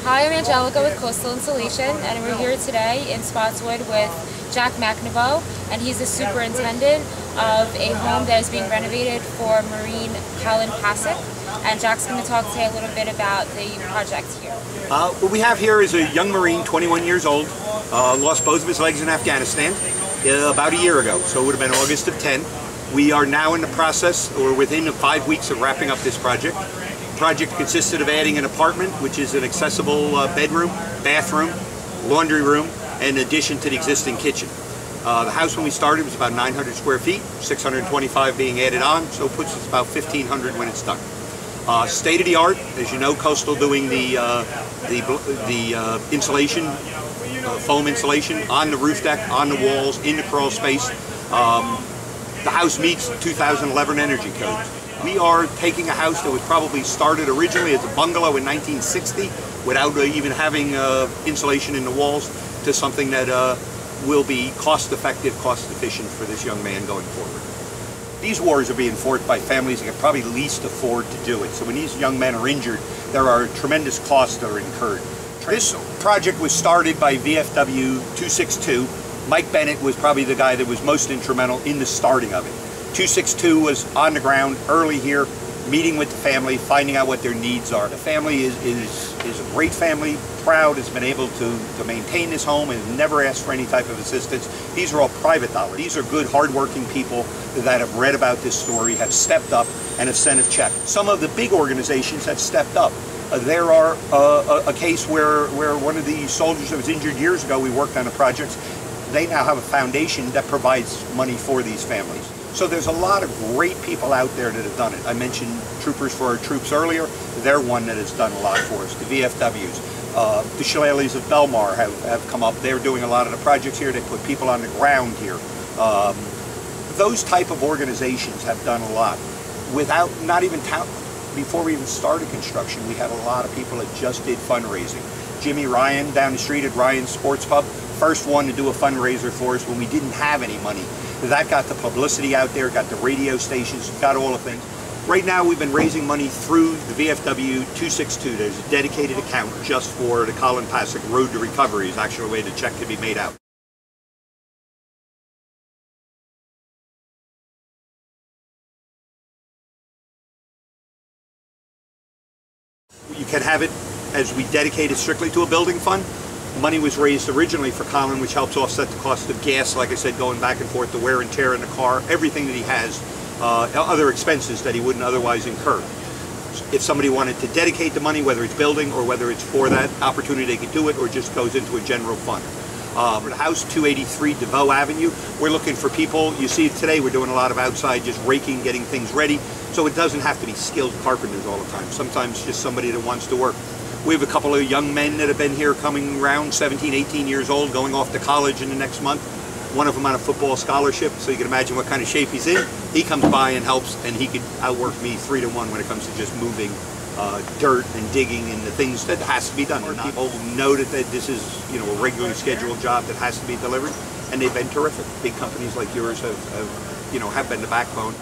Hi, I'm Angelica with Coastal Insulation, and we're here today in Spotswood with Jack McNevo, and he's the superintendent of a home that is being renovated for Marine Colin Pascik. And Jack's going to talk today a little bit about the project here. What we have here is a young Marine, 21 years old, lost both of his legs in Afghanistan about a year ago, so it would have been August of 10. We are now in the process, or within 5 weeks of wrapping up this project. The project consisted of adding an apartment, which is an accessible bedroom, bathroom, laundry room, in addition to the existing kitchen. The house when we started was about 900 square feet, 625 being added on, so it puts us about 1,500 when it's done. State of the art, as you know, Coastal doing the insulation, foam insulation on the roof deck, on the walls, in the crawl space. The house meets 2011 energy codes. We are taking a house that was probably started originally as a bungalow in 1960 without even having insulation in the walls to something that will be cost-effective, cost-efficient for this young man going forward. These wars are being fought by families that can probably least afford to do it. So when these young men are injured, there are tremendous costs that are incurred. This project was started by VFW 262. Mike Bennett was probably the guy that was most instrumental in the starting of it. 262 was on the ground early here, meeting with the family, finding out what their needs are. The family is a great family, proud, has been able to maintain this home and never asked for any type of assistance. These are all private dollars. These are good, hardworking people that have read about this story, have stepped up, and have sent a check. Some of the big organizations have stepped up. There are a case where one of the soldiers that was injured years ago, we worked on a project, they now have a foundation that provides money for these families. So there's a lot of great people out there that have done it. I mentioned Troopers for Our Troops earlier. They're one that has done a lot for us. The VFWs. The Shillelaghs of Belmar have come up. They're doing a lot of the projects here. They put people on the ground here. Those type of organizations have done a lot. Without, not even before we even started construction, we had a lot of people that just did fundraising. Jimmy Ryan down the street at Ryan's Sports Pub, first one to do a fundraiser for us when we didn't have any money. That got the publicity out there, got the radio stations, got all the things. Right now we've been raising money through the VFW 262. There's a dedicated account just for the Colin Pascik Road to Recovery is actually a way the check can be made out. You can have it as we dedicate it strictly to a building fund. Money was raised originally for Colin, which helps offset the cost of gas, like I said, going back and forth, the wear and tear in the car, everything that he has, other expenses that he wouldn't otherwise incur. If somebody wanted to dedicate the money, whether it's building or whether it's for that opportunity, they could do it, or just goes into a general fund. For the house, 283 DeVoe Avenue, we're looking for people. You see today we're doing a lot of outside, just raking, getting things ready, so it doesn't have to be skilled carpenters all the time. Sometimes just somebody that wants to work. We have a couple of young men that have been here coming around, 17, 18 years old, going off to college in the next month. One of them on a football scholarship, so you can imagine what kind of shape he's in. He comes by and helps, and he could outwork me 3 to 1 when it comes to just moving dirt and digging and the things that has to be done. People know that this is, you know, a regularly scheduled job that has to be delivered, and they've been terrific. Big companies like yours have been the backbone.